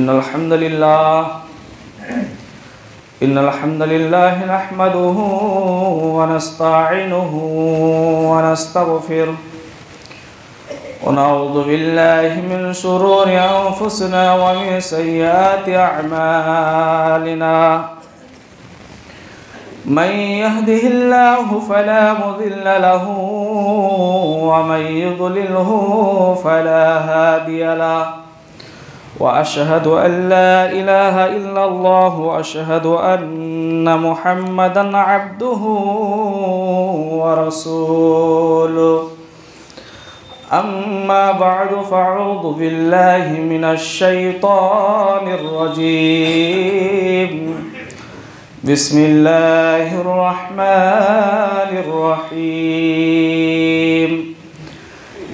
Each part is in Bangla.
إن الحمد لله نحمده ونستعينه ونستغفره ونعوذ بالله من شرور أنفسنا ومن سيئات أعمالنا من يهده الله فلا مضل له ومن يضلله فلا هادي له وأشهد أن لا إله إلا الله وأشهد أن محمدا عبده ورسوله أما بعد فأعوذ بالله من الشيطان الرجيم بسم الله الرحمن الرحيم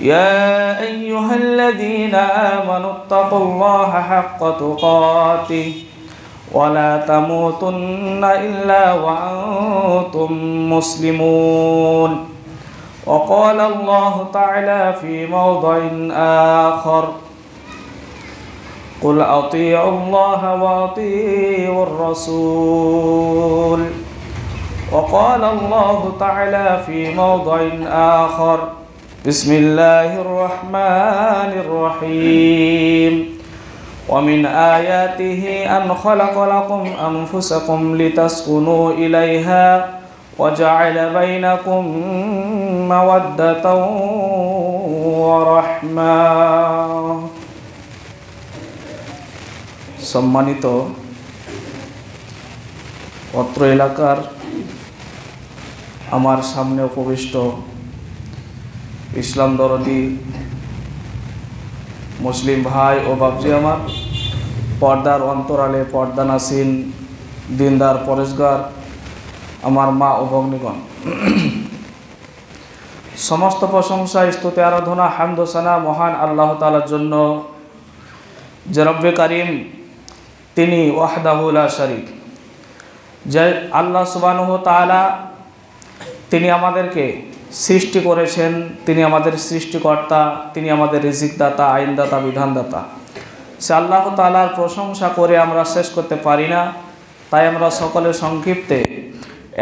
يا أيها الذين آمنوا اتقوا الله حق تقاته ولا تموتن إلا وأنتم مسلمون وقال الله تعالى في موضع آخر قل أطيعوا الله وأطيعوا الرسول وقال الله تعالى في موضع آخر بسم الله الرحمن الرحيم ومن آياته أن خلق لكم أنفسكم لتسكنوا إليها وجعل بينكم مودة ورحمة সম্মানিত অত্র এলাকার আমার সামনে উপবিষ্ট ইসলাম দরদি মুসলিম ভাই ও বাবজি আমার, পর্দার অন্তরালে পর্দানাসীন দিনদার পরেশগার আমার মা ও ভগ্নীগণ, সমস্ত প্রশংসা স্তুতি আরাধনা হামদোসানা মহান আল্লাহ তাআলার জন্য, যে রব্বে কারিম তিনি ওয়াহদাহু লা শারীক। যে আল্লাহ সুবহানাহু ওয়া তাআলা তিনি আমাদেরকে সৃষ্টি করেছেন, তিনি আমাদের সৃষ্টিকর্তা, তিনি আমাদের রিজিকদাতা, আইনদাতা, বিধানদাতা। সে আল্লাহ তাআলার প্রশংসা করে আমরা শেষ করতে পারি না। তাই আমরা সকলে সংক্ষিপ্তে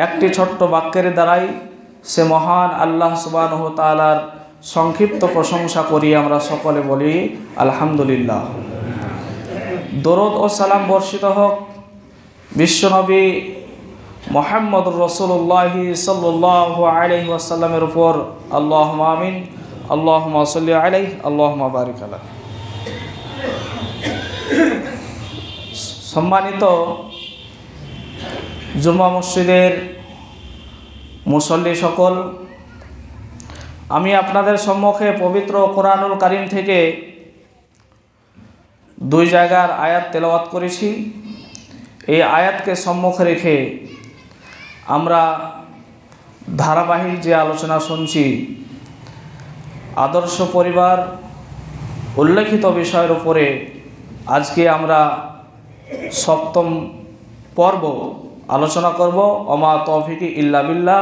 একটি ছোট্ট বাক্যের দ্বারাই সে মহান আল্লাহ সুবহানাহু ওয়া তাআলার সংক্ষিপ্ত প্রশংসা করি। আমরা সকলে বলি আলহামদুলিল্লাহ। দরুদ ও সালাম বর্ষিত হোক বিশ্বনবী মুহাম্মদুর রাসূলুল্লাহ সাল্লাল্লাহু আলাইহি ওয়াসাল্লামের উপর। আল্লাহুম্মা আমিন, আল্লাহুম্মা সাল্লি আলাইহি, আল্লাহুম্মা বারিক আলাইহি। সম্মানিত জুমা মসজিদের মুসল্লি সকল, আমি আপনাদের সম্মুখে পবিত্র কোরআনুল কারীম থেকে দুই জায়গার আয়াত তেলাওয়াত করেছি। এই আয়াতকে সম্মুখে রেখে আমরা ধারাবাহিক যে আলোচনা শুনছি, আদর্শ পরিবার উল্লেখিত বিষয়ের উপরে আজকে আমরা সপ্তম পর্ব আলোচনা করব। ওমা তৌফিকি ইল্লা বিল্লাহ,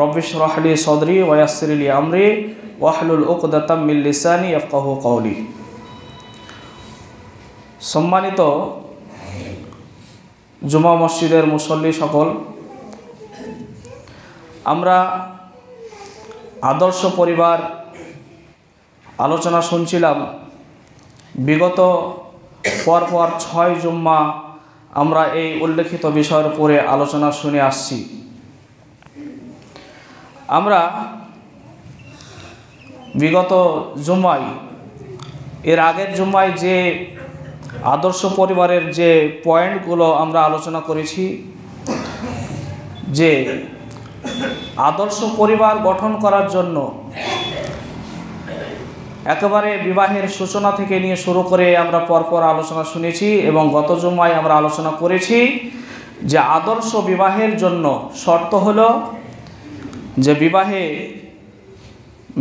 রব্বিশ রাহ লি সদরি ওয়া ইয়াসসির লি আমরি ওয়াহলুল উকদাতাম মিন লিসানি ইয়াফকাহু কওলি। সম্মানিত জুমা মসজিদের মুসল্লি সকল, আমরা আদর্শ পরিবার আলোচনা শুনছিলাম। বিগত পরপর 6 জুম্মা আমরা এই উল্লেখিত বিষয়ের উপরে আলোচনা শুনে আসছি। আমরা বিগত জুম্মায়, এর আগের জুম্মায় যে আদর্শ পরিবারের যে পয়েন্টগুলো আমরা আলোচনা করেছি, যে আদর্শ পরিবার গঠন করার জন্য একেবারে বিবাহের সূচনা থেকে নিয়ে শুরু করে আমরা পরপর আলোচনা শুনেছি। এবং গত জুম্মায় আমরা আলোচনা করেছি যে আদর্শ বিবাহের জন্য শর্ত হলো যে বিবাহে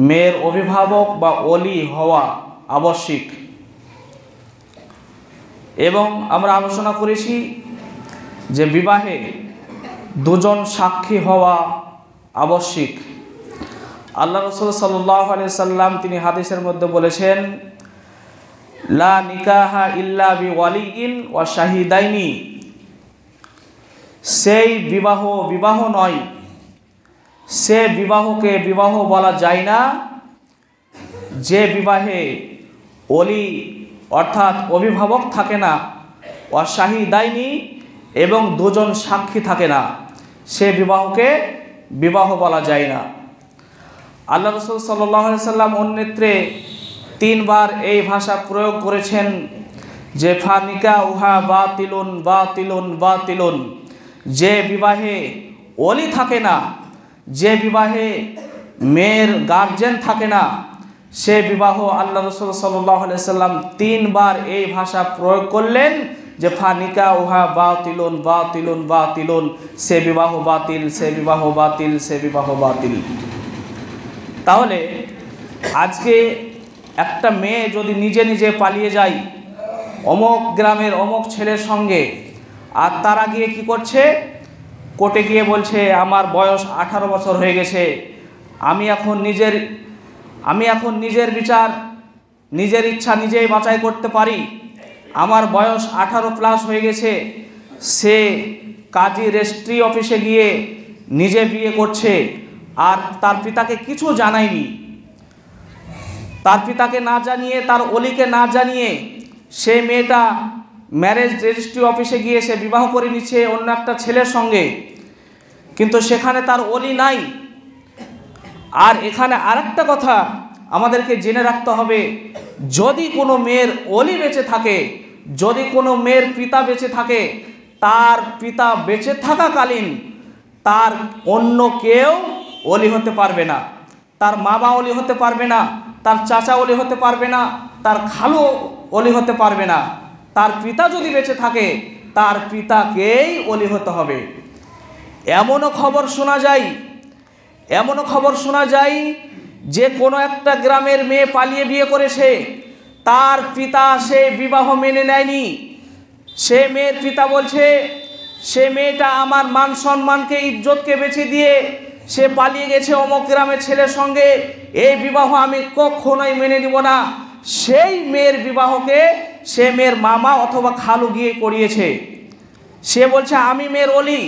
মেয়ের অভিভাবক বা ওলি হওয়া আবশ্যিক। এবং আমরা আলোচনা করেছি যে বিবাহে দুজন সাক্ষী হওয়া আবশ্যিক। আল্লাহ রাসূল সাল্লাল্লাহু আলাইহি সাল্লাম তিনি হাদিসের মধ্যে বলেছেন লা নিকাহা ইল্লা বিওয়ালিইন ওয়া শাহিদাইনি, সেই বিবাহ নয়, সে বিবাহকে বিবাহ বলা যায় না যে বিবাহে ওলি অর্থাৎ অভিভাবক থাকে না, ওয়া শাহিদাইনি এবং দুজন সাক্ষী থাকে না, সে বিবাহকে বিবাহ বলা যায় না। আল্লাহ রাসূল সাল্লাল্লাহু আলাইহি সাল্লাম অন্যত্রে 3 বার এই ভাষা প্রয়োগ করেছেন যে ফানিকাহুহা বাতিলুন বাতিলুন বাতিলুন, যে বিবাহে ওলি থাকে না, যে বিবাহে মেয়ের গার্জেন থাকে না, সে বিবাহ আল্লাহ রাসূল সাল্লাল্লাহু আলাইহি সাল্লাম 3 বার এই ভাষা প্রয়োগ করলেন যে ফানিকাহুহা বাতিলুন বাতিলুন বাতিলুন, সে বিবাহ বাতিল, সে বিবাহ বাতিল, সে বিবাহ বাতিল। তাহলে আজকে একটা মেয়ে যদি নিজে নিজে পালিয়ে যায় অমুক গ্রামের অমুক ছেলের সঙ্গে, আর তারা গিয়ে কি করছে, কোর্টে গিয়ে বলছে আমার বয়স 18 বছর হয়ে গেছে, আমি এখন নিজের বিচার নিজের ইচ্ছা নিজেই বাছাই করতে পারি, আমার বয়স 18+ হয়ে গেছে। সে কাজী রেজিস্ট্রি অফিসে গিয়ে নিজে বিয়ে করছে, আর তার পিতাকে কিছু জানায়নি, তার পিতাকে না জানিয়ে, তার ওলিকে না জানিয়ে সে মেয়েটা ম্যারেজ রেজিস্ট্রি অফিসে গিয়ে সে বিবাহ করে নিচ্ছে অন্য একটা ছেলের সঙ্গে, কিন্তু সেখানে তার ওলি নাই। আর এখানে আরেকটা কথা আমাদেরকে জেনে রাখতে হবে, যদি কোনো মেয়ের ওলি বেঁচে থাকে, যদি কোনো মেয়ের পিতা বেঁচে থাকে, তার পিতা বেঁচে থাকাকালীন তার অন্য কেউ ওলি হতে পারবে না, তার মামা ওলি হতে পারবে না, তার চাচা ওলি হতে পারবে না, তার খালু ওলি হতে পারবে না। তার পিতা যদি বেঁচে থাকে তার পিতাকেই ওলি হতে হবে। এমনও খবর শোনা যায় যে কোনো একটা গ্রামের মেয়ে পালিয়ে বিয়ে করেছে, তার পিতা সে বিবাহ মেনে নেয়নি। সে মেয়ের পিতা বলছে সে মেয়েটা আমার মান সম্মানকে ইজ্জতকে বেছে দিয়ে সে পালিয়ে গেছে অমুক গ্রামের ছেলের সঙ্গে, এই বিবাহ আমি কখনোই মেনে নিব না। সেই মেয়ের বিবাহকে সে মেয়ের মামা অথবা খালু গিয়ে করিয়েছে। সে বলছে আমি মেয়ের ওলি,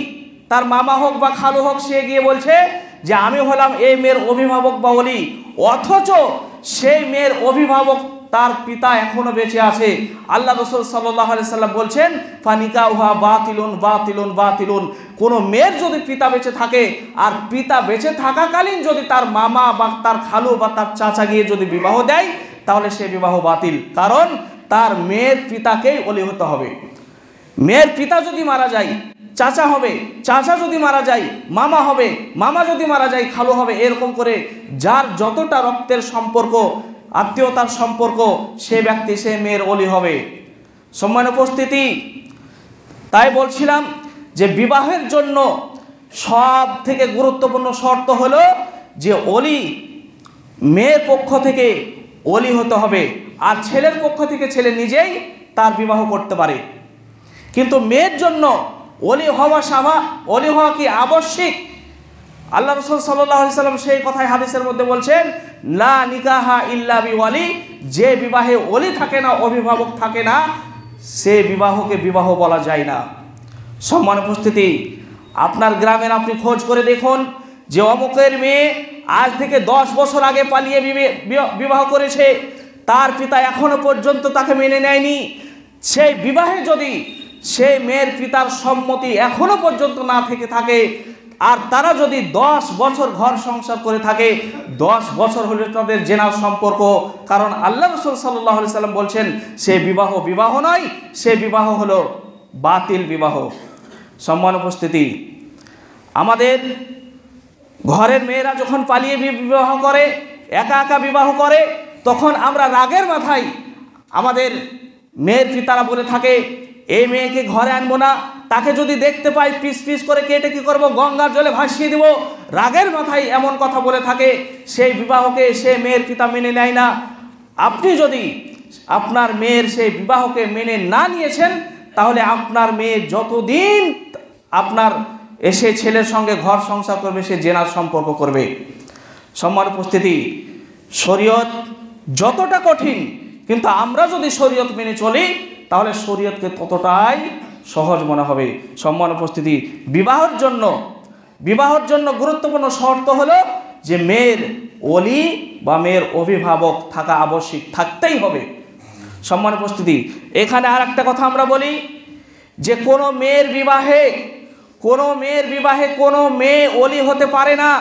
তার মামা হোক বা খালু হোক, সে গিয়ে বলছে যে আমি হলাম এই মেয়ের অভিভাবক বা ওলি, অথচ সেই মেয়ের অভিভাবক তার পিতা এখনো বেঁচে আছে। আল্লাহ রাসূল সাল্লাল্লাহু আলাইহি সাল্লাম বলছেন ফানিকাহুহা বাতিলুন বাতিলুন বাতিলুন, কোনো মেয়ের যদি পিতা বেঁচে থাকে আর পিতা বেঁচে থাকাকালীন যদি তার মামা বা তার খালু বা তার চাচা গিয়ে যদি বিবাহ দেয়, তাহলে সে বিবাহ বাতিল, কারণ তার মেয়ের পিতাকেই ওলি হতে হবে। মেয়ের পিতা যদি মারা যায় চাচা হবে, চাচা যদি মারা যায় মামা হবে, মামা যদি মারা যায় খালু হবে, এরকম করে যার যতটা রক্তের সম্পর্ক, আত্মীয়তার সম্পর্ক, সে ব্যক্তি সে মেয়ের ওলি হবে। সম্মানিত উপস্থিতি, তাই বলছিলাম যে বিবাহের জন্য সব থেকে গুরুত্বপূর্ণ শর্ত হলো যে ওলি মেয়ের পক্ষ থেকে ওলি হতে হবে, আর ছেলের পক্ষ থেকে ছেলে নিজেই তার বিবাহ করতে পারে। কিন্তু মেয়ের জন্য ওলি হওয়া কি আবশ্যিক? আল্লাহ রাসূল সাল্লাল্লাহু আলাইহি সাল্লাম সেই কথাই হাদিসের মধ্যে বলছেন লা নিকাহা ইল্লা বিওয়ালি, যে বিবাহে ওলি থাকে না, অভিভাবক থাকে না, সে বিবাহকে বিবাহ বলা যায় না। সম্মানিত উপস্থিতি, আপনার গ্রামের আপনি খোঁজ করে দেখুন যে অমুকের মেয়ে আজ থেকে 10 বছর আগে পালিয়ে বিবাহ করেছে, তার পিতা এখনো পর্যন্ত তাকে মেনে নেয়নি। সেই বিবাহে যদি সেই মেয়ের পিতার সম্মতি এখনো পর্যন্ত না থেকে থাকে, আর তারা যদি 10 বছর ঘর সংসার করে থাকে, 10 বছর হলে তাদের জেনার সম্পর্ক, কারণ আল্লাহ রাসূল সাল্লাল্লাহু আলাইহি সাল্লাম বলছেন সে বিবাহ নয়, সে বিবাহ হলো বাতিল বিবাহ। সম্মানিত উপস্থিতি, আমাদের ঘরের মেয়েরা যখন পালিয়ে বিবাহ করে, একা একা বিবাহ করে, তখন আমরা রাগের মাথায় আমাদের মেয়ের পিতারা বলে থাকে এই মেয়েকে ঘরে আনবো না, তাকে যদি দেখতে পাই পিস পিস করে কেটে কি করব, গঙ্গার জলে ভাসিয়ে দেব। রাগের মাথায় এমন কথা বলে থাকে, সেই বিবাহকে সে মেয়ের পিতা মেনে নেয় না। আপনি যদি আপনার মেয়ের সেই বিবাহকে মেনে না নিয়েছেন, তাহলে আপনার মেয়ে যতদিন আপনার এসে ছেলের সঙ্গে ঘর সংসার করবে, সে জেনার সম্পর্ক করবে। সম্মানিত উপস্থিতি, শরীয়ত যতটা কঠিন, কিন্তু আমরা যদি শরীয়ত মেনে চলি তাহলে শরীয়তকে ততটাই সহজ মনে হবে। সম্মানিত উপস্থিতি, বিবাহের জন্য গুরুত্বপূর্ণ শর্ত হলো যে মেয়ের ওলি বা মেয়ের অভিভাবক থাকা আবশ্যিক, থাকতেই হবে। সম্মানিত উপস্থিতি, এখানে আর একটা কথা আমরা বলি যে কোনো মেয়ের বিবাহে কোনো মেয়ে ওলি হতে পারে না।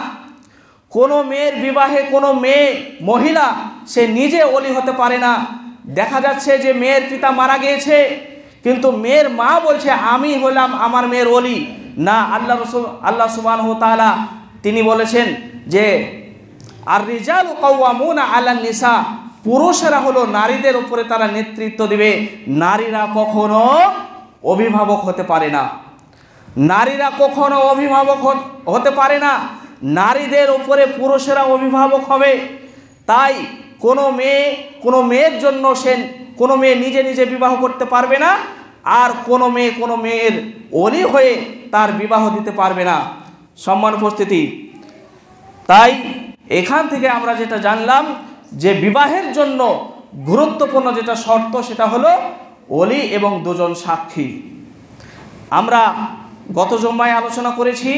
কোনো মেয়ের বিবাহে কোনো মেয়ে মহিলা সে নিজে ওলি হতে পারে না। দেখা যাচ্ছে যে মেয়ের পিতা মারা গিয়েছে, কিন্তু মেয়ের মা বলছে আমি হলাম আমার মেয়ের ওলি। না, আল্লাহ সুবহানাহু ওয়া তাআলা তিনি বলেছেন যে আর রিজালু কাওয়ামুনা আলান নিসা, পুরুষেরা হলো নারীদের উপরে তারা নেতৃত্ব দিবে। নারীরা কখনো অভিভাবক হতে পারে না, নারীরা কখনো অভিভাবক হতে পারে না। নারীদের উপরে পুরুষেরা অভিভাবক হবে। তাই কোনো মেয়ের জন্য কোনো মেয়ে নিজে নিজে বিবাহ করতে পারবে না, আর কোনো মেয়ের ওলি হয়ে তার বিবাহ দিতে পারবে না। সম্মানিত উপস্থিতি, তাই এখান থেকে আমরা যেটা জানলাম যে বিবাহের জন্য গুরুত্বপূর্ণ যেটা শর্ত সেটা হলো ওলি এবং দুজন সাক্ষী। আমরা গত জুম্মায় আলোচনা করেছি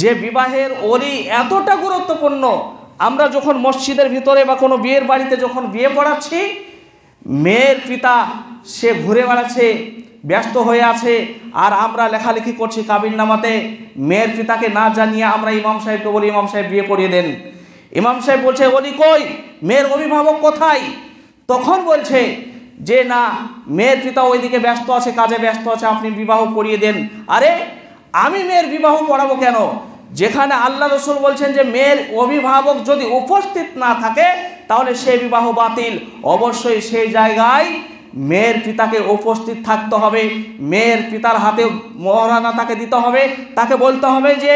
যে বিবাহের ওলি এতটা গুরুত্বপূর্ণ। আমরা যখন মসজিদের ভিতরে বা কোনো বিয়ের বাড়িতে যখন বিয়ে পড়াচ্ছি, মেয়ের পিতা সে ঘুরে বেড়াচ্ছে, ব্যস্ত হয়ে আছে, আর আমরা লেখালেখি করছি কাবিননামাতে। মেয়ের পিতাকে না জানিয়ে আমরা ইমাম সাহেবকে বলি ইমাম সাহেব বিয়ে পড়িয়ে দেন। ইমাম সাহেব বলছে ওলি কই, মেয়ের অভিভাবক কোথায়? তখন বলছে যে না, মেয়ের পিতা ওইদিকে ব্যস্ত আছে, কাজে ব্যস্ত আছে, আপনি বিবাহ পড়িয়ে দেন। আরে আমি মেয়ের বিবাহ পড়াবো কেন? যেখানে আল্লাহ রসুল বলছেন যে মেয়ের অভিভাবক যদি উপস্থিত না থাকে তাহলে সে বিবাহ বাতিল। অবশ্যই সেই জায়গায় মেয়ের পিতাকে উপস্থিত থাকতে হবে, মেয়ের পিতার হাতে মোহরানা তাকে দিতে হবে, তাকে বলতে হবে যে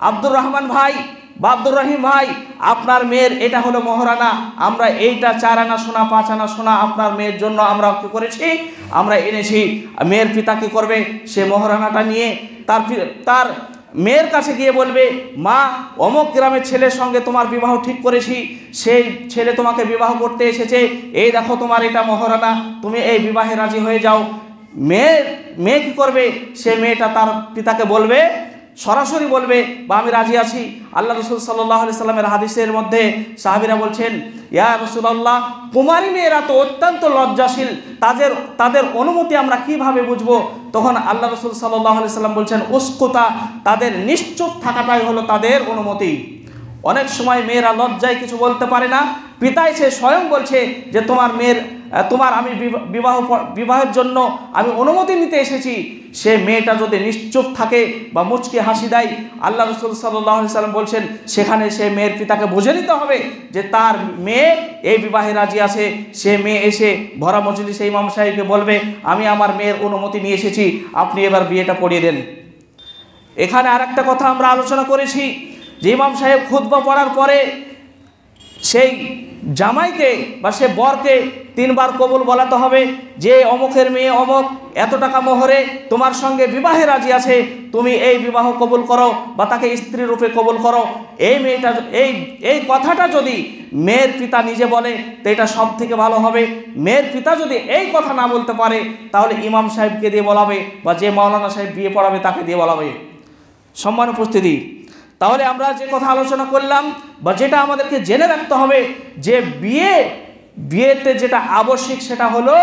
আব্দুর রহমান ভাই বা আব্দুর রহিম ভাই, আপনার মেয়ের এটা হলো মোহরানা, আমরা এইটা 4 আনা সোনা 5 আনা সোনা আপনার মেয়ের জন্য আমরা কি করেছি, আমরা এনেছি। মেয়ের পিতা কি করবে, সে মোহরানাটা নিয়ে তার মেয়ের কাছে গিয়ে বলবে মা, অমুক গ্রামের ছেলের সঙ্গে তোমার বিবাহ ঠিক করেছি, সেই ছেলে তোমাকে বিবাহ করতে এসেছে, এই দেখো তোমার এটা মোহরানা, তুমি এই বিবাহে রাজি হয়ে যাও। মেয়ে কি করবে, সে মেয়েটা তার পিতাকে বলবে, সরাসরি বলবে বা আমি রাজি আছি। আল্লাহ রসুল সাল্লাল্লাহু আলাইহি সাল্লামের হাদিসের মধ্যে সাহাবীরা বলছেন ইয়া রাসূলুল্লাহ, কুমারী মেয়েরা তো অত্যন্ত লজ্জাশীল, তাদের অনুমতি আমরা কিভাবে বুঝবো? তখন আল্লাহ রসুল সাল্লাল্লাহু আলাইহি সাল্লাম বলছেন উসকুতা, তাদের নিশ্চুপ থাকাটাই হলো তাদের অনুমতি। অনেক সময় মেয়েরা লজ্জায় কিছু বলতে পারে না, পিতাই সে স্বয়ং বলছে যে তোমার আমি বিবাহের জন্য আমি অনুমতি নিতে এসেছি। সে মেয়েটা যদি নিশ্চুপ থাকে বা মুচকি হাসি দেয়, আল্লাহ রসুল সাল্লাল্লাহু আলাইহি সাল্লাম বলছেন সেখানে সে মেয়ের পিতাকে বুঝে নিতে হবে যে তার মেয়ে এই বিবাহে রাজি আছে। সে মেয়ে এসে ভরা মজলিসে ইমাম সাহেবকে বলবে আমি আমার মেয়ের অনুমতি নিয়ে এসেছি, আপনি এবার বিয়েটা পড়িয়ে দেন। এখানে আর একটা কথা আমরা আলোচনা করেছি যে ইমাম সাহেব খুতবা পড়ার পরে সেই জামাইকে বা সে বরকে 3 বার কবুল বলাতে হবে যে অমুকের মেয়ে অমুক এত টাকা মোহরে তোমার সঙ্গে বিবাহে রাজি আছে, তুমি এই বিবাহ কবুল করো বা তাকে স্ত্রী রূপে কবুল করো। এই কথাটা যদি মেয়ের পিতা নিজে বলে তো এটা সব থেকে ভালো হবে। মেয়ের পিতা যদি এই কথা না বলতে পারে তাহলে ইমাম সাহেবকে দিয়ে বলাবে বা যে মাওলানা সাহেব বিয়ে পড়াবে তাকে দিয়ে বলাবে। সম্মান উপস্থিতি, তাহলে আমরা যে কথা আলোচনা করলাম বা যেটা আমাদেরকে জেনে রাখতে হবে যে বিয়েতে যেটা আবশ্যিক সেটা হলো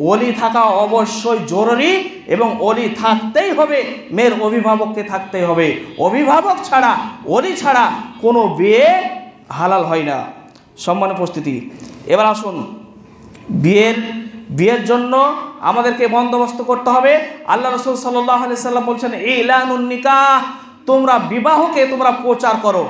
ওলি থাকা অবশ্যই জরুরি এবং ওলি থাকতেই হবে, মেয়ের অভিভাবককে থাকতেই হবে। অভিভাবক ছাড়া, ওলি ছাড়া কোনো বিয়ে হালাল হয় না। সম্মান উপস্থিতি, এবার আসুন বিয়ের জন্য আমাদেরকে বন্দোবস্ত করতে হবে। আল্লাহ রাসূল সাল্লাল্লাহু আলাইহি সাল্লাম বলছেন ইলানুন নিকাহ, তোমরা বিবাহকে তোমরা প্রচার করো।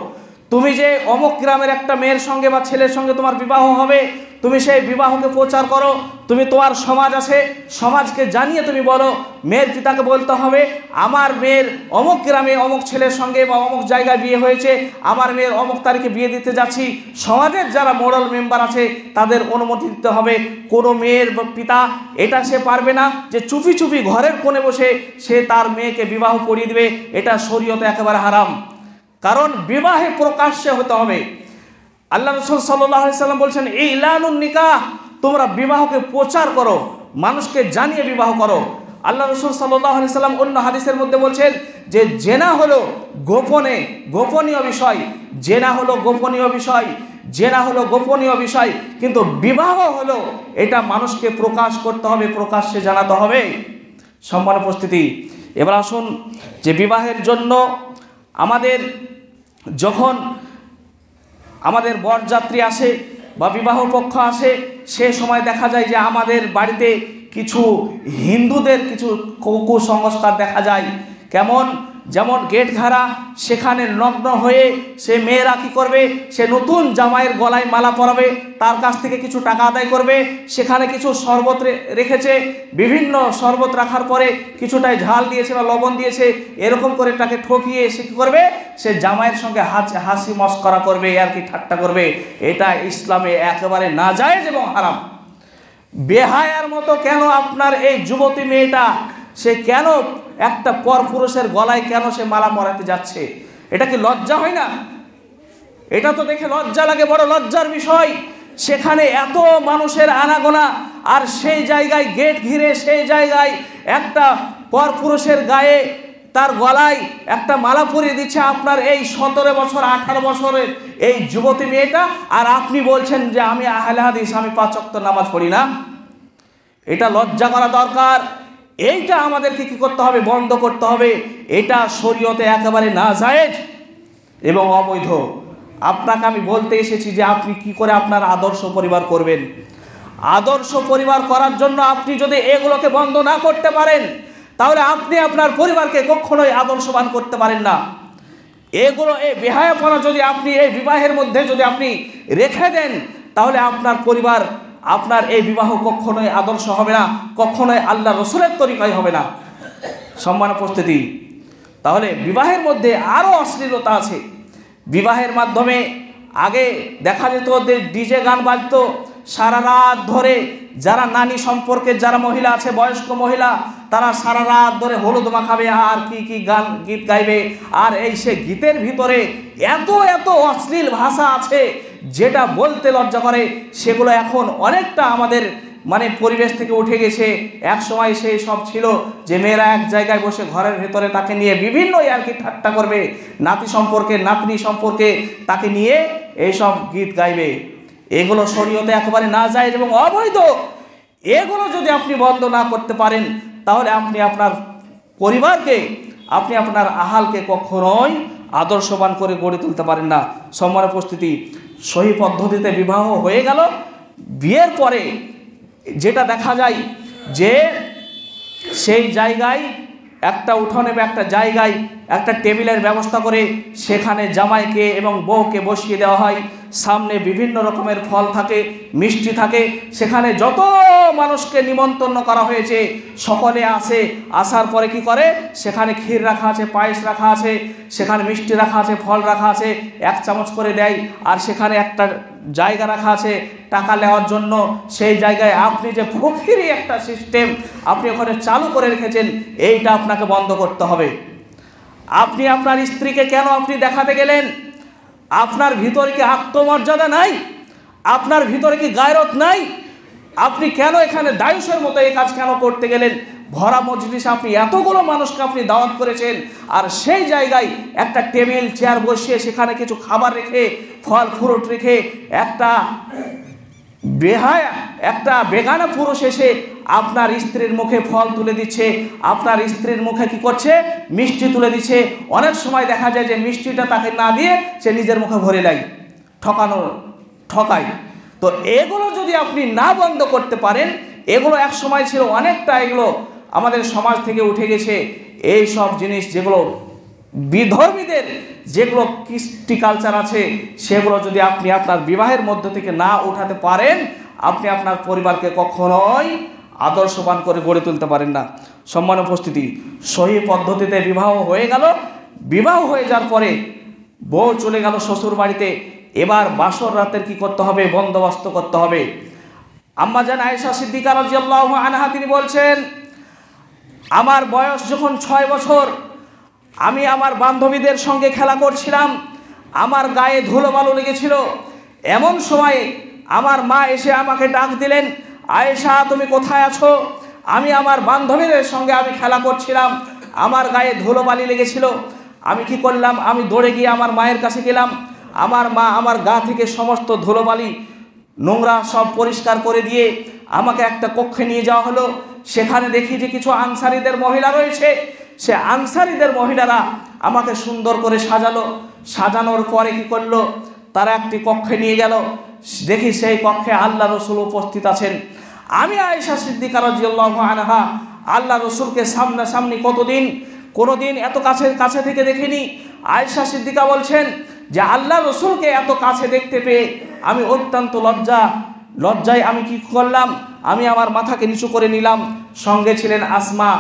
তুমি যে অমুক গ্রামের একটা মেয়ের সঙ্গে বা ছেলের সঙ্গে তোমার বিবাহ হবে, তুমি সেই বিবাহকে প্রচার করো। তুমি তোমার সমাজ আছে, সমাজকে জানিয়ে তুমি বলো। মেয়ের পিতাকে বলতে হবে আমার মেয়ের অমুক গ্রামে অমুক ছেলের সঙ্গে বা অমুক জায়গায় বিয়ে হয়েছে, আমার মেয়ের অমুক তারিখে বিয়ে দিতে যাচ্ছি। সমাজের যারা মোরাল মেম্বার আছে তাদের অনুমতি দিতে হবে। কোনো মেয়ের পিতা এটা সে পারবে না যে চুপি চুপি ঘরের কোণে বসে সে তার মেয়েকে বিবাহ পড়িয়ে দিবে, এটা শরীয়তে একেবারে হারাম। কারণ বিবাহে প্রকাশ্যে হতে হবে। আল্লাহ রাসূল সাল্লাল্লাহু আলাইহি সাল্লাম বলছেন ইলানুন নিকাহ, তোমরা বিবাহকে প্রচার করো, মানুষকে জানিয়ে বিবাহ করো। আল্লাহ রসুল সাল্লাল্লাহু আলাইহি সাল্লাম অন্য হাদিসের মধ্যে বলছেন যে জেনা হলো গোপনীয় বিষয়, জেনা হলো গোপনীয় বিষয়, জেনা হলো গোপনীয় বিষয়, কিন্তু বিবাহ হলো এটা মানুষকে প্রকাশ করতে হবে, প্রকাশ্যে জানাতে হবে। সম্মানিত উপস্থিতি, এবার আসুন যে বিবাহের জন্য আমাদের যখন আমাদের বরযাত্রী আসে বা বিবাহ পক্ষ আসে, সে সময় দেখা যায় যে আমাদের বাড়িতে কিছু হিন্দুদের কিছু কুসংস্কার দেখা যায়। কেমন? যেমন গেট ঘাড়া, সেখানে নগ্ন হয়ে সে মেয়েরা কী করবে, সে নতুন জামাইয়ের গলায় মালা পরাবে, তার কাছ থেকে কিছু টাকা আদায় করবে, সেখানে কিছু শরবত রেখেছে, বিভিন্ন শরবত রাখার পরে কিছুটাই ঝাল দিয়েছে বা লবণ দিয়েছে, এরকম করে তাকে ঠকিয়ে সে কী করবে, সে জামাইয়ের সঙ্গে হাসি মস্করা করবে, আর কি ঠাট্টা করবে। এটা ইসলামে একেবারে নাজায়েজ এবং হারাম। বেহায়ার মতো কেন আপনার এই যুবতী মেয়েটা সে কেন একটা পরপুরুষের গলায় কেন সে মালা পরাতে যাচ্ছে? এটা কি লজ্জা হয় না? এটা তো দেখে লজ্জা লাগে, বড় লজ্জার বিষয়। সেখানে এত মানুষের আনাগোনা, আর সেই জায়গায় গেট ঘিরে সেই জায়গায় একটা পরপুরুষের গায়ে তার গলায় একটা মালা পরিয়ে দিচ্ছে আপনার এই 17 বছর 18 বছরের এই যুবতী মেয়েটা, আর আপনি বলছেন যে আমি আহলে হাদিস, আমি 5 ওয়াক্ত নামাজ পড়ি না। এটা লজ্জা করা দরকার। এইটা আমাদেরকে কি করতে হবে? বন্ধ করতে হবে। এটা শরীয়তে একেবারে নাজায়েজ এবং অবৈধ। আপনাকে আমি বলতে এসেছি যে আপনি কি করে আপনার আদর্শ পরিবার করবেন। আদর্শ পরিবার করার জন্য আপনি যদি এগুলোকে বন্ধ না করতে পারেন, তাহলে আপনি আপনার পরিবারকে কখনোই আদর্শবান করতে পারেন না। এগুলো এই বেহায়াপনা যদি আপনি এই বিবাহের মধ্যে যদি আপনি রেখে দেন, তাহলে আপনার পরিবার, আপনার এই বিবাহ কখনোই আদর্শ হবে না, কখনোই আল্লাহ রসুলের তরিকায় হবে না। সম্মান উপস্থিতি, তাহলে বিবাহের মধ্যে আরও অশ্লীলতা আছে। বিবাহের মাধ্যমে আগে দেখা যেত যে ডিজে গান বাজতো সারা রাত ধরে। যারা নানি সম্পর্কে যারা মহিলা আছে, বয়স্ক মহিলা, তারা সারা রাত ধরে হলুদ মাখাবে আর কি গীত গাইবে। আর এই সে গীতের ভিতরে এত এত অশ্লীল ভাষা আছে যেটা বলতে লজ্জা করে। সেগুলো এখন অনেকটা আমাদের পরিবেশ থেকে উঠে গেছে। এক সময় সেই সব ছিল যে মেয়েরা এক জায়গায় বসে ঘরের ভেতরে তাকে নিয়ে বিভিন্ন আর কি ঠাট্টা করবে, নাতি সম্পর্কে নাতনি সম্পর্কে তাকে নিয়ে এইসব গীত গাইবে। এগুলো শরীয়তে একেবারে নাজায়েজ এবং অবৈধ। এগুলো যদি আপনি বন্ধ না করতে পারেন, তাহলে আপনি আপনার পরিবারকে, আপনি আপনার আহালকে কখনোই আদর্শবান করে গড়ে তুলতে পারেন না। সম্মানিত উপস্থিতি, সহি পদ্ধতিতে বিবাহ হয়ে গেল। বিয়ের পরে যেটা দেখা যায় যে সেই জায়গায় একটা উঠোনে বা একটা জায়গায় একটা টেবিলের ব্যবস্থা করে সেখানে জামাইকে এবং বউকে বসিয়ে দেওয়া হয়। সামনে বিভিন্ন রকমের ফল থাকে, মিষ্টি থাকে। সেখানে যত মানুষকে নিমন্ত্রণ করা হয়েছে সকলে আসে। আসার পরে কি করে, সেখানে ক্ষীর রাখা আছে, পায়েস রাখা আছে, সেখানে মিষ্টি রাখা আছে, ফল রাখা আছে, 1 চামচ করে দেয়। আর সেখানে একটা জায়গা রাখা আছে টাকা নেওয়ার জন্য। সেই জায়গায় আপনি যে ফকিরি একটা সিস্টেম আপনি ওখানে চালু করে রেখেছেন, এইটা আপনাকে বন্ধ করতে হবে। আপনি আপনার স্ত্রীকে কেন আপনি দেখাতে গেলেন? আপনার ভিতরে কি আত্মমর্যাদা নাই? আপনার ভিতরে কি গায়রত নাই? আপনি কেন এখানে দায়ুষের মতো এই কাজ কেন করতে গেলেন? ভরা মজলিসে আপনি এতগুলো মানুষকে আপনি দাওয়াত করেছেন, আর সেই জায়গায় একটা টেবিল চেয়ার বসিয়ে সেখানে কিছু খাবার রেখে, ফল ফ্রুট রেখে একটা বেগানা পুরুষ এসে আপনার স্ত্রীর মুখে ফল তুলে দিচ্ছে, আপনার স্ত্রীর মুখে কি করছে, মিষ্টি তুলে দিচ্ছে। অনেক সময় দেখা যায় যে মিষ্টিটা তাকে না দিয়ে সে নিজের মুখে ভরে নেয়, ঠকায়। তো এগুলো যদি আপনি না বন্ধ করতে পারেন, এগুলো এক সময় ছিল অনেকটা, এগুলো আমাদের সমাজ থেকে উঠে গেছে। এই সব জিনিস যেগুলো বিধর্মীদের যেগুলো কৃষ্টি কালচার আছে, সেগুলো যদি আপনি আপনার বিবাহের মধ্য থেকে না উঠাতে পারেন, আপনি আপনার পরিবারকে কখনোই আদর্শবান করে গড়ে তুলতে পারেন না। সম্মান উপস্থিতি, সহি পদ্ধতিতে বিবাহ হয়ে গেল। বিবাহ হয়ে যাওয়ার পরে বউ চলে গেল শ্বশুর বাড়িতে। এবার বাসর রাতের কি করতে হবে? বন্দোবস্ত করতে হবে। আম্মা জান আয়েশা সিদ্দিকা রাদিয়াল্লাহু আনহা তিনি বলছেন, আমার বয়স যখন 6 বছর, আমি আমার বান্ধবীদের সঙ্গে খেলা করছিলাম, আমার গায়ে ধুলো বালু লেগেছিল। এমন সময় আমার মা এসে আমাকে ডাক দিলেন, আয়েশা তুমি কোথায় আছো? আমি আমার বান্ধবীদের সঙ্গে আমি খেলা করছিলাম, আমার গায়ে ধুলোবালি লেগেছিল। আমি কি করলাম, আমি দৌড়ে গিয়ে আমার মায়ের কাছে গেলাম। আমার মা আমার গা থেকে সমস্ত ধুলোবালি নোংরা সব পরিষ্কার করে দিয়ে আমাকে একটা কক্ষে নিয়ে যাওয়া হলো। সেখানে দেখি যে কিছু আনসারীদের মহিলা রয়েছে। সে আনসারীদের মহিলারা আমাকে সুন্দর করে সাজালো। সাজানোর পরে কি করলো, তারা একটি কক্ষে নিয়ে গেল। দেখি সেই কক্ষে আল্লাহ রসুল উপস্থিত আছেন। আমি আয়েশা সিদ্দিকা রাদিয়াল্লাহু আনহা আল্লাহ রসুলকে সামনাসামনি কোনোদিন এত কাছে থেকে দেখিনি। আয়েশা সিদ্দিকা বলছেন যে আল্লাহ রসুলকে এত কাছে দেখতে পেয়ে আমি অত্যন্ত লজ্জায় আমি কি করলাম, আমি আমার মাথাকে নিচু করে নিলাম। সঙ্গে ছিলেন আসমা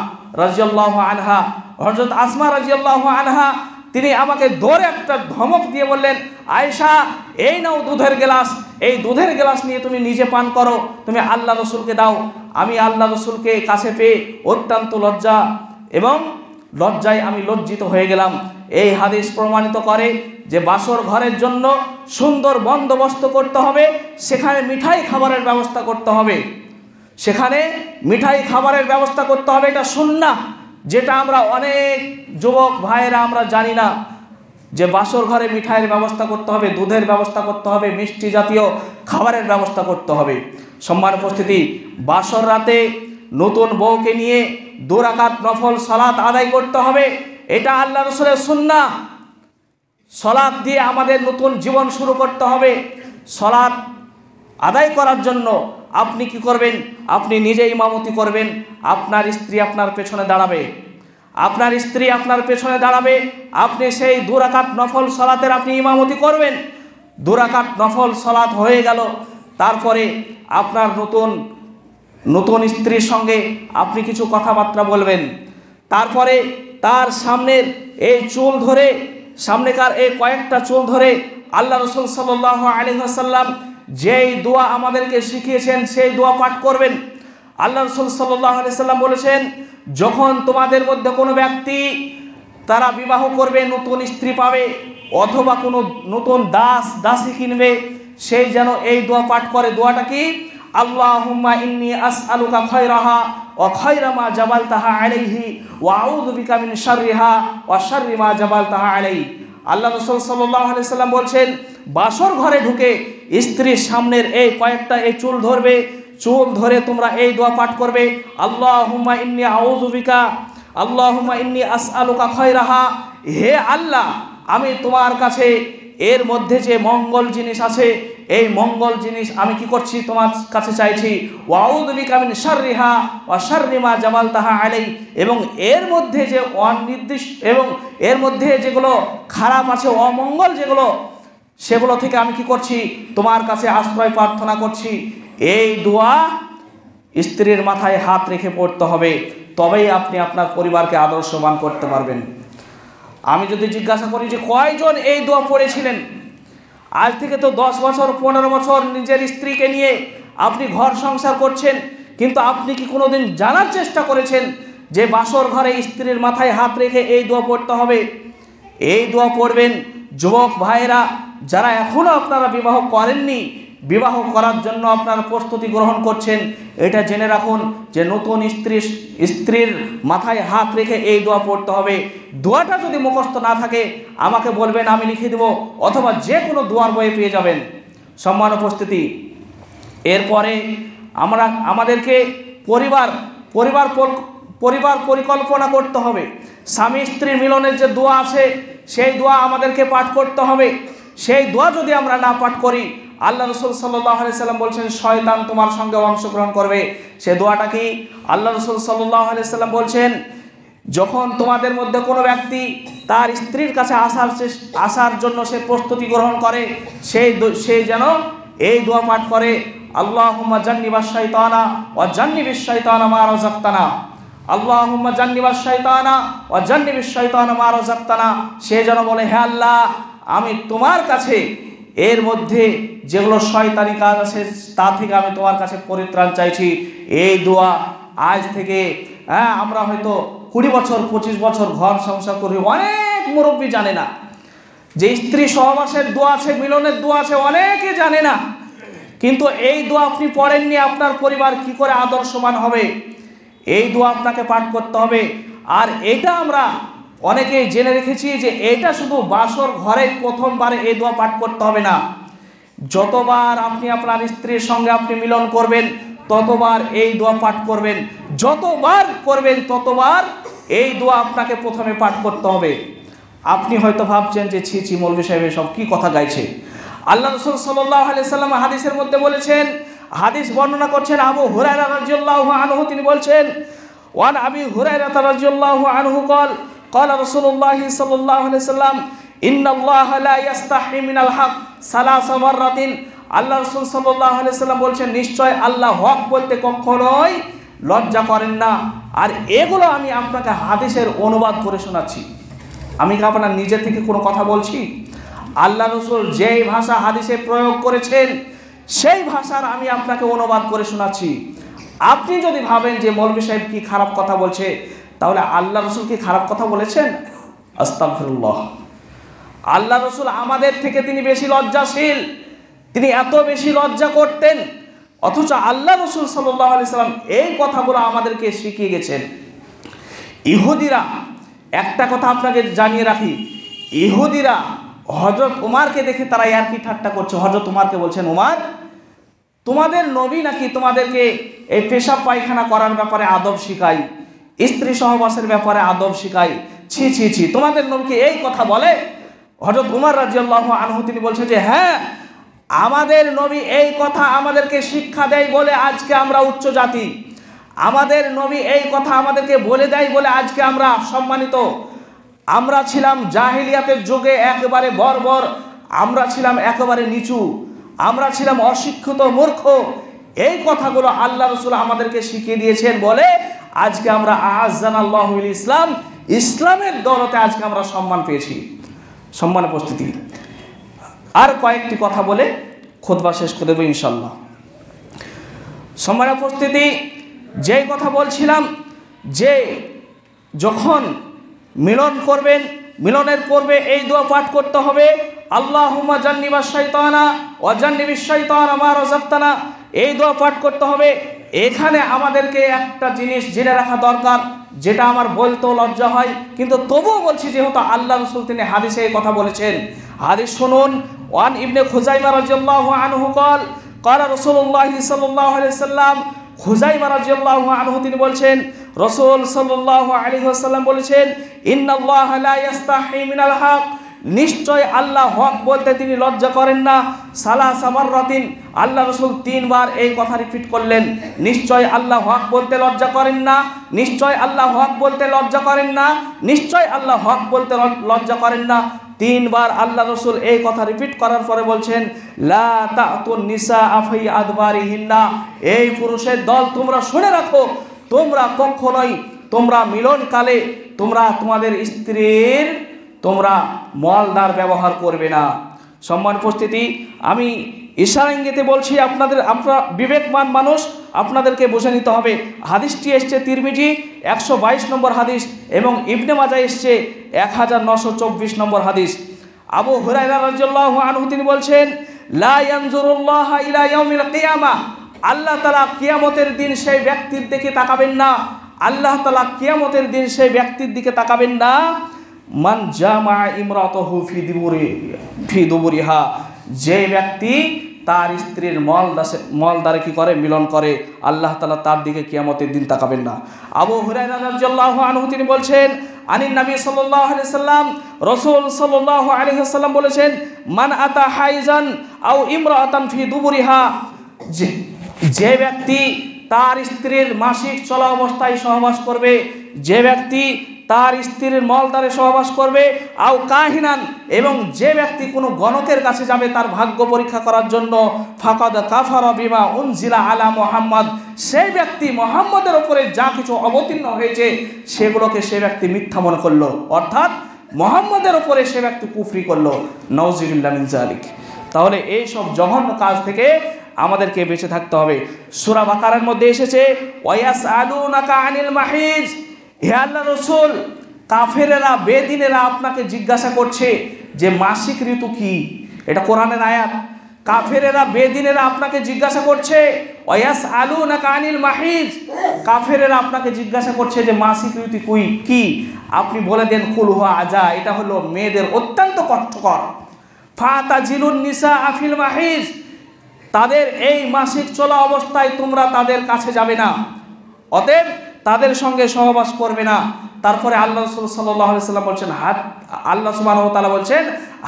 রাদিয়াল্লাহু আনহা। হযরত আসমা রাদিয়াল্লাহু আনহা তিনি আমাকে ধরে একটা ধমক দিয়ে বললেন, আয়েশা এই নাও দুধের গ্লাস, এই দুধের গ্লাস নিয়ে তুমি নিজে পান করো, তুমি আল্লাহ রসুলকে দাও। আমি আল্লাহ রসুলকে কাছে পেয়ে অত্যন্ত লজ্জায় আমি লজ্জিত হয়ে গেলাম। এই হাদিস প্রমাণিত করে যে বাসর ঘরের জন্য সুন্দর বন্দোবস্ত করতে হবে, সেখানে মিঠাই খাবারের ব্যবস্থা করতে হবে, এটা সুন্নাহ। যেটা আমরা অনেক যুবক ভাইয়েরা আমরা জানি না যে বাসর ঘরে মিঠাইয়ের ব্যবস্থা করতে হবে, দুধের ব্যবস্থা করতে হবে, মিষ্টি জাতীয় খাবারের ব্যবস্থা করতে হবে। সম্মানিত উপস্থিতি, বাসর রাতে নতুন বউকে নিয়ে 2 রাকাত নফল সালাত আদায় করতে হবে, এটা আল্লাহ রাসূলের সুন্নাহ। সালাত দিয়ে আমাদের নতুন জীবন শুরু করতে হবে। সালাত আদায় করার জন্য আপনি কি করবেন, আপনি নিজে ইমামতি করবেন, আপনার স্ত্রী আপনার পেছনে দাঁড়াবে, আপনি সেই 2 রাকাত নফল সালাতের আপনি ইমামতি করবেন। 2 রাকাত নফল সালাত হয়ে গেল, তারপরে আপনার নতুন স্ত্রীর সঙ্গে আপনি কিছু কথাবার্তা বলবেন। তারপরে তার সামনের এই চুল ধরে, সামনেকার এই কয়েকটা চুল ধরে আল্লাহ রাসূল সাল্লাল্লাহু আলাইহি ওয়াসাল্লাম যেই দোয়া আমাদেরকে শিখিয়েছেন সেই দোয়া পাঠ করবেন। আল্লাহ রাসূল সাল্লাল্লাহু আলাইহি ওয়াসাল্লাম বলেছেন, যখন তোমাদের মধ্যে কোনো ব্যক্তি তারা বিবাহ করবে, নতুন স্ত্রী পাবে অথবা কোনো নতুন দাসী কিনবে, সেই যেন এই দোয়া পাঠ করে। দোয়াটা কি? আল্লাহুম্মা ইন্নী আসআলুকা খায়রাহা ওয়া খায়রা মা জাবালতাহা আলাইহি ওয়া আউযু বিকা মিন শাররিহা ওয়া শাররি মা জাবালতাহা আলাইহি। আল্লাহ রাসূল সাল্লাল্লাহু আলাইহি সাল্লাম বলছেন, বাসর ঘরে ঢুকে স্ত্রীর সামনের এই কয়েকটা এই চুল ধরে তোমরা এই দোয়া পাঠ করবে, আল্লাহুম্মা ইন্নী আসআলুকা খায়রাহা, হে আল্লাহ আমি তোমার কাছে এর মধ্যে যে মঙ্গল জিনিস আছে এই মঙ্গল জিনিস আমি কি করছি, তোমার কাছে চাইছি। ওয়া আউযু বিকা মিন শাররিহা ওয়া শাররি মা জাবালতাহা আলাইহি, এবং এর মধ্যে যে অনির্দিষ্ট এবং এর মধ্যে যেগুলো খারাপ আছে, অমঙ্গল সেগুলো থেকে আমি কি করছি, তোমার কাছে আশ্রয় প্রার্থনা করছি। এই দোয়া স্ত্রীর মাথায় হাত রেখে পড়তে হবে, তবেই আপনি আপনার পরিবারকে আদর্শবান করতে পারবেন। আমি যদি জিজ্ঞাসা করি যে কয়জন এই দোয়া পড়েছিলেন, আজ থেকে তো 10 বছর 15 বছর নিজের স্ত্রীকে নিয়ে আপনি ঘর সংসার করছেন, কিন্তু আপনি কি কোনোদিন জানার চেষ্টা করেছেন যে বাসর ঘরে স্ত্রীর মাথায় হাত রেখে এই দোয়া পড়তে হবে? এই দোয়া পড়বেন। যুবক ভাইয়েরা যারা এখনও আপনারা বিবাহ করেননি, বিবাহ করার জন্য আপনারা প্রস্তুতি গ্রহণ করছেন, এটা জেনে রাখুন যে নতুন স্ত্রীর মাথায় হাত রেখে এই দোয়া পড়তে হবে। দোয়াটা যদি মুখস্থ না থাকে আমাকে বলবেন, আমি লিখে দেব, অথবা যে কোনো দোয়ার বইয়ে পেয়ে যাবেন। সম্মানিত উপস্থিতি, এরপরে আমাদেরকে পরিবার পরিকল্পনা করতে হবে। স্বামী স্ত্রীর মিলনের যে দোয়া আছে সেই দোয়া আমাদেরকে পাঠ করতে হবে। সেই দোয়া যদি আমরা না পাঠ করি, আল্লাহ রাসূল সাল্লাল্লাহু আলাইহি সাল্লাম বলছেন শয়তান তোমার সঙ্গে অংশগ্রহণ করবে। সে দোয়াটা কি? আল্লাহ রাসূল সাল্লাল্লাহু আলাইহি সাল্লাম বলছেন, যখন তোমাদের মধ্যে কোনো ব্যক্তি তার স্ত্রীর কাছে আসার জন্য সে প্রস্তুতি গ্রহণ করে, সেই যেন এই দোয়া পাঠ করে, আল্লাহুম্মা জান্নিবাশ শাইতানা ওয়া জান্নিবিশ শাইতানা মা রাযাকতানা, আল্লাহুম্মা জান্নিবাশ শাইতানা ওয়া জান্নিবিশ শাইতানা মা রাযাকতানা। সে যেন বলে, হে আল্লাহ আমি তোমার কাছে এর মধ্যে যেগুলো শয়তানি কাজ আছে তা থেকে আমি তোমার কাছে পরিত্রাণ চাইছি। এই দোয়া আজ থেকে আমরা হয়তো 20 বছর 25 বছর ঘর সংসার করি, অনেক মুরব্বী জানে না যে স্ত্রী সহবাসের দোয়া আছে, মিলনের দোয়া আছে, অনেকে জানে না। কিন্তু এই দোয়া আপনি পড়েননি, আপনার পরিবার কি করে আদর্শবান হবে? এই দোয়া আপনাকে পাঠ করতে হবে। আর এটা আমরা অনেকেই জেনে রেখেছি যে এটা শুধু বাসর ঘরে প্রথমবারে এই দোয়া পাঠ করতে হবে না, যতবার আপনি আপনার স্ত্রীর সঙ্গে আপনি মিলন করবেন ততবার এই দোয়া পাঠ করবেন, যতবার করবেন ততবার এই দোয়া আপনাকে প্রথমে পাঠ করতে হবে। আপনি হয়তো ভাবছেন যে ছি মৌলভী সাহেব সব কি কথা গাইছে। আল্লাহ রাসূল সাল্লাল্লাহু আলাইহি সাল্লাম হাদিসের মধ্যে বলেছেন, হাদিস বর্ণনা করছেন আবু হুরায়রা রাদিয়াল্লাহু আনহু, তিনি বলছেন ওয়ান আবি হুরায়রা রাদিয়াল্লাহু আনহু قال قال رسول الله صلى الله عليه وسلم ان الله لا يستحي من الحق ثلاث مرات। আল্লাহ রাসূল সাল্লাল্লাহু আলাইহি সাল্লাম বলছেন, নিশ্চয় আল্লাহ হক বলতে কখনোই লজ্জা করেন না। আর এগুলো আমি আপনাকে হাদিসের অনুবাদ করে শোনাচ্ছি, আমি কি আপনার নিজে থেকে কোনো কথা বলছি? আল্লাহ রাসূল যেই ভাষা হাদিসে প্রয়োগ করেছেন সেই ভাষার আমি আপনাকে অনুবাদ করে শোনাচ্ছি। আপনি যদি ভাবেন যে মৌলভী সাহেব কি খারাপ কথা বলছে, তাহলে আল্লাহ রাসূল কি খারাপ কথা বলেছেন? আস্তাগফিরুল্লাহ। আল্লাহ রাসূল আমাদের থেকে তিনি বেশি লজ্জাশীল, তিনি এত বেশি লজ্জা করতেন, অথচ আল্লাহ রাসূল সাল্লাল্লাহু আলাইহি সাল্লাম এই কথাগুলো আমাদেরকে শিখিয়ে গেছেন। ইহুদিরা, একটা কথা আপনাকে জানিয়ে রাখি, ইহুদিরা হযরত উমারকে দেখে তারা ইয়ার্কি ঠাট্টা করছে। হযরত উমারকে বলছেন, উমার, তোমাদের নবী নাকি তোমাদেরকে এই পেশাব পায়খানা করার ব্যাপারে আদব শিখায়, স্ত্রী সহবাসের ব্যাপারে আদব শিখায়, ছি ছি ছি, তোমাদের নবীকে এই কথা বলে? হযরত উমর রাদিয়াল্লাহু আনহু তিনি বলছেন যে হ্যাঁ, আমাদের নবী এই কথা আমাদেরকে শিক্ষা দেয় বলে আজকে আমরা উচ্চ জাতি, আমাদের নবী এই কথা আমাদেরকে বলে দেয় বলে আজকে আমরা সম্মানিত। আমরা ছিলাম জাহিলিয়াতের যুগে একেবারে বর্বর, আমরা ছিলাম একেবারে নিচু, আমরা ছিলাম অশিক্ষিত মূর্খ। এই কথাগুলো আল্লাহ রাসূল আমাদেরকে শিখিয়ে দিয়েছেন বলে আজকে আমরা আ'আজ্জানাল্লাহু বিল ইসলাম, ইসলামের দৌলতে আজকে আমরা সম্মান পেয়েছি। সম্মান উপস্থিতি, আর কয়েকটি কথা বলে খুতবা শেষ করে দেব ইনশাআল্লাহ। সম্মান উপস্থিতি, যেই কথা বলছিলাম যে যখন মিলন করবেন, মিলনের পূর্বে এই দোয়া পাঠ করতে হবে, আল্লাহুম্মা জান্নিবাশ শাইতানা ওয়া জান্নিবিশ শাইতানা মা রাযাকতানা। এই দোয়া পাঠ করতে হবে। এখানে আমাদেরকে একটা জিনিস জেনে রাখা দরকার, যেটা আমার বলতেও লজ্জা হয়, কিন্তু তবুও বলছি যেহেতু আল্লাহ রাসূল তিনি হাদিসে এই কথা বলেছেন। হাদিস শুনুন, ওয়ান ইবনে খুজাইমা রাদিয়াল্লাহু আনহু قال قال رسول الله صلى الله عليه وسلم। খুজাইমা রাদিয়াল্লাহু আনহু তিনি বলছেন, রাসূল সাল্লাল্লাহু আলাইহি ওয়াসাল্লাম বলেছেন, ইন্নাল্লাহা লা ইস্তাহি মিনাল হক, নিশ্চয় আল্লাহ হক বলতে তিনি লজ্জা করেন না। সালাসা মাররাতিন, আল্লাহ রাসূল তিনবার এই কথা রিপিট করলেন, নিশ্চয় আল্লাহ হক বলতে লজ্জা করেন না, নিশ্চয় আল্লাহ হক বলতে লজ্জা করেন না, নিশ্চয় আল্লাহ হক বলতে লজ্জা করেন না। তিনবার আল্লাহ রাসূল এই কথা রিপিট করার পরে বলছেন, লা তাতুন নিসা আফি আদবারিহিন্না, এই পুরুষের দল তোমরা শুনে রাখো, তোমরা কখনোই তোমরা মিলনকালে তোমরা তোমাদের স্ত্রীর তোমরা মলদার ব্যবহার করবে না। সম্মান উপস্থিতি, আমি ইশারা ইঙ্গিতে বলছি, আপনারা বিবেকমান মানুষ, আপনাদেরকে বুঝে নিতে হবে। হাদিসটি এসছে তিরমিজি 122 নম্বর হাদিস এবং ইবনে মাজাহ এসছে 1924 নম্বর হাদিস। আবু হুরায়রা রাদিয়াল্লাহু আনহু তিনি বলছেন, লা ইয়ানজুরুল্লাহু ইলা ইয়াউমিল কিয়ামাহ, আল্লাহ তাআলা কিয়ামতের দিন সেই ব্যক্তির দিকে তাকাবেন না, আল্লাহ তাআলা কিয়ামতের দিন সেই ব্যক্তির দিকে তাকাবেন না, মান জামা ইমরাতাহু ফি দুবুরিহা, যে ব্যক্তি তার স্ত্রীর মলদারে কি করে, মিলন করে, আল্লাহ তাআলা তার দিকে কিয়ামতের দিন তাকাবেন না। আবু হুরায়রা রাদিয়াল্লাহু আনহু তিনি বলছেন, আনিন নবী সাল্লাল্লাহু আলাইহি সাল্লাম, রাসূল সাল্লাল্লাহু আলাইহি ওয়াসাল্লাম বলেছেন, মান আতা হাইজান আও ইমরাতান ফি দুবুরিহা, যে ব্যক্তি তার স্ত্রীর মাসিক চলা অবস্থায় সহবাস করবে, যে ব্যক্তি তার স্ত্রীর মলদারে সহবাস করবে, আও কাহিনান, এবং যে ব্যক্তি কোনো গণকের কাছে যাবে তার ভাগ্য পরীক্ষা করার জন্য, ফাকাদ কাফারা বিমা উনজিলা আলা মুহাম্মদ, সেই ব্যক্তি মুহাম্মদের উপরে যা কিছু অবতীর্ণ হয়েছে সেগুলোকে সে ব্যক্তি মিথ্যা মনে করলো, অর্থাৎ মুহাম্মদের উপরে সে ব্যক্তি কুফরি করলো। নাউযুবিল্লাহ মিন যালিক। তাহলে এই সব জঘন্য কাজ থেকে আমাদেরকে বেঁচে থাকতে হবে। সূরা বাকারার মধ্যে এসেছে, ওয়ায়াসআলুনাকা আনিল মাহিজ, হে আল্লাহ রাসূল, কাফেরেরা বেদিনেরা আপনাকে জিজ্ঞাসা করছে যে মাসিক ঋতু কি। এটা কোরআনের আয়াত। কাফেরেরা বেদিনেরা আপনাকে জিজ্ঞাসা করছে, ওয়াসআলুনাকা আনিল মাহিজ, কাফেরেরা আপনাকে জিজ্ঞাসা করছে যে মাসিক ঋতু কি, আপনি বলে দেন কুল হুয়া আযা, এটা হলো মেয়েদের অত্যন্ত কষ্টকর। ফাতাজিলুন নিসা আফিল মাহিজ, তাদের এই মাসিক চলা অবস্থায় তোমরা তাদের কাছে যাবে না, অতএব তাদের সঙ্গে সহবাস করবে না। তারপরে আল্লাহ রাসূল সাল্লাল্লাহু আলাইহি ওয়াসাল্লাম বলছেন, আল্লাহ সুবহানাহু ওয়া তাআলা বলছেন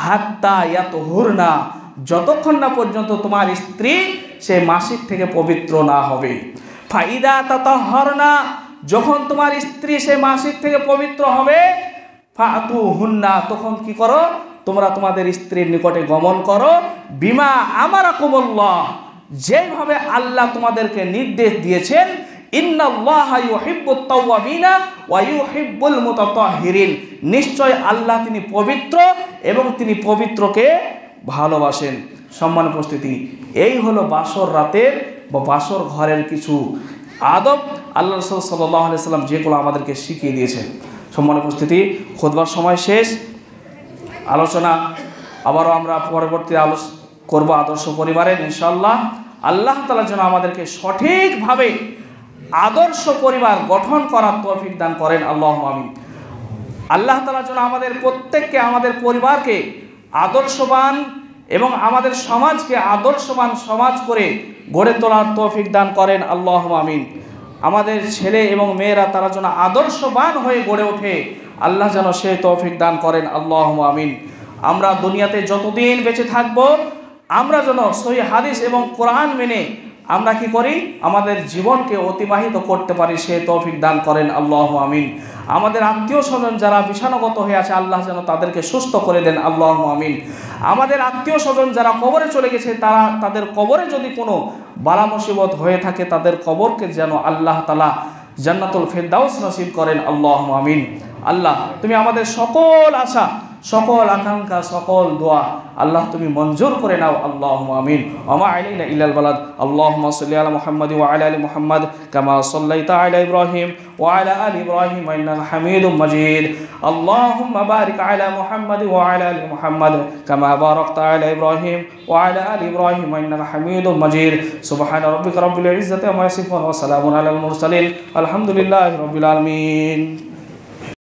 হাত্তা ইয়াতহুরনা, যতক্ষণ না পর্যন্ত তোমার স্ত্রী সে মাসিক থেকে পবিত্র না হবে। ফাইদা তাতাহহারনা, যখন তোমার স্ত্রী সে মাসিক থেকে পবিত্র হবে, ফাতুহুন্না, তখন কি করো, তোমরা তোমাদের স্ত্রীর নিকটে গমন করো, বিমা আমারাকুমুল্লাহ, যেভাবে আল্লাহ তোমাদেরকে নির্দেশ দিয়েছেন। ইন্নাল্লাহা ইউহিব্বুত তাওয়াবিনা ওয়া ইউহিব্বুল মুতাতাহহিরিন, নিশ্চয় আল্লাহ তিনি পবিত্র এবং তিনি পবিত্রকে ভালোবাসেন। সম্মানিত উপস্থিতি, এই হলো বাসর রাতের বা বাসর ঘরের কিছু আদব আল্লাহ রাসূল সাল্লাল্লাহু আলাইহি সাল্লাম যেগুলো আমাদেরকে শিখিয়ে দিয়েছেন। সম্মানিত উপস্থিতি, খুতবার সময় শেষ, আলোচনা আবারও আমরা পরবর্তী করব আদর্শ পরিবারের ইনশাআল্লাহ। আল্লাহ তাআলা যেন আমাদেরকে সঠিকভাবে আদর্শ পরিবার গঠন করার তৌফিক দান করেন, আল্লাহুম্মা আমিন। আল্লাহ তাআলা যেন আমাদের প্রত্যেককে, আমাদের পরিবারকে আদর্শবান এবং আমাদের সমাজকে আদর্শবান সমাজ করে গড়ে তোলার তৌফিক দান করেন, আল্লাহুম্মা আমিন। আমাদের ছেলে এবং মেয়েরা তারা যেন আদর্শবান হয়ে গড়ে ওঠে, আল্লাহ যেন সেই তৌফিক দান করেন, আল্লাহুম্মা আমিন। আমরা দুনিয়াতে যতদিন বেঁচে থাকব, আমরা যেন সহিহ হাদিস এবং কোরআন মেনে আমরা কি করি, আমাদের জীবনকে অতিবাহিত করতে পারি, সেই তৌফিক দান করেন, আল্লাহুম্মা আমিন। আমাদের আত্মীয় স্বজন যারা বিষাণগত হয়ে আছে, আল্লাহ যেন তাদেরকে সুস্থ করে দেন, আল্লাহুম্মা আমিন। আমাদের আত্মীয় স্বজন যারা কবরে চলে গেছে, তাদের কবরে যদি কোনো বালা মুসিবত হয়ে থাকে, তাদের কবরকে যেন আল্লাহ তাআলা জান্নাতুল ফেরদাউস নসিব করেন, আল্লাহুম্মা আমিন। আল্লাহ তুমি আমাদের সকল আশা, সকল আকাঙ্ক্ষা, সকল দোয়া আল্লাহ তুমি মঞ্জুর করে নাও, আল্লাহুম্মা আমিন। ওয়া মা আলাইনা ইল্লাল বালাগ। আল্লাহুম্মা সাল্লি আলা মুহাম্মাদি ওয়া আলা আলি মুহাম্মাদ কামা সাল্লাইতা আলা ইব্রাহিম ওয়া আলা আলি ইব্রাহিম ইন্নাকা হামিদুম মাজিদ। আল্লাহুম্মা বারিক আলা মুহাম্মাদি ওয়া আলা আলি মুহাম্মাদ কামা বারাকতা আলা ইব্রাহিম ওয়া আলা আলি ইব্রাহিম ইন্নাকা হামিদুম মাজিদ। সুবহানা রাব্বিকা রাব্বিল ইজ্জাতি আম্মা ইয়াসিফুন ওয়া সালামুন আলাল মুরসালিন আলহামদুলিল্লাহি রাব্বিল আলামিন।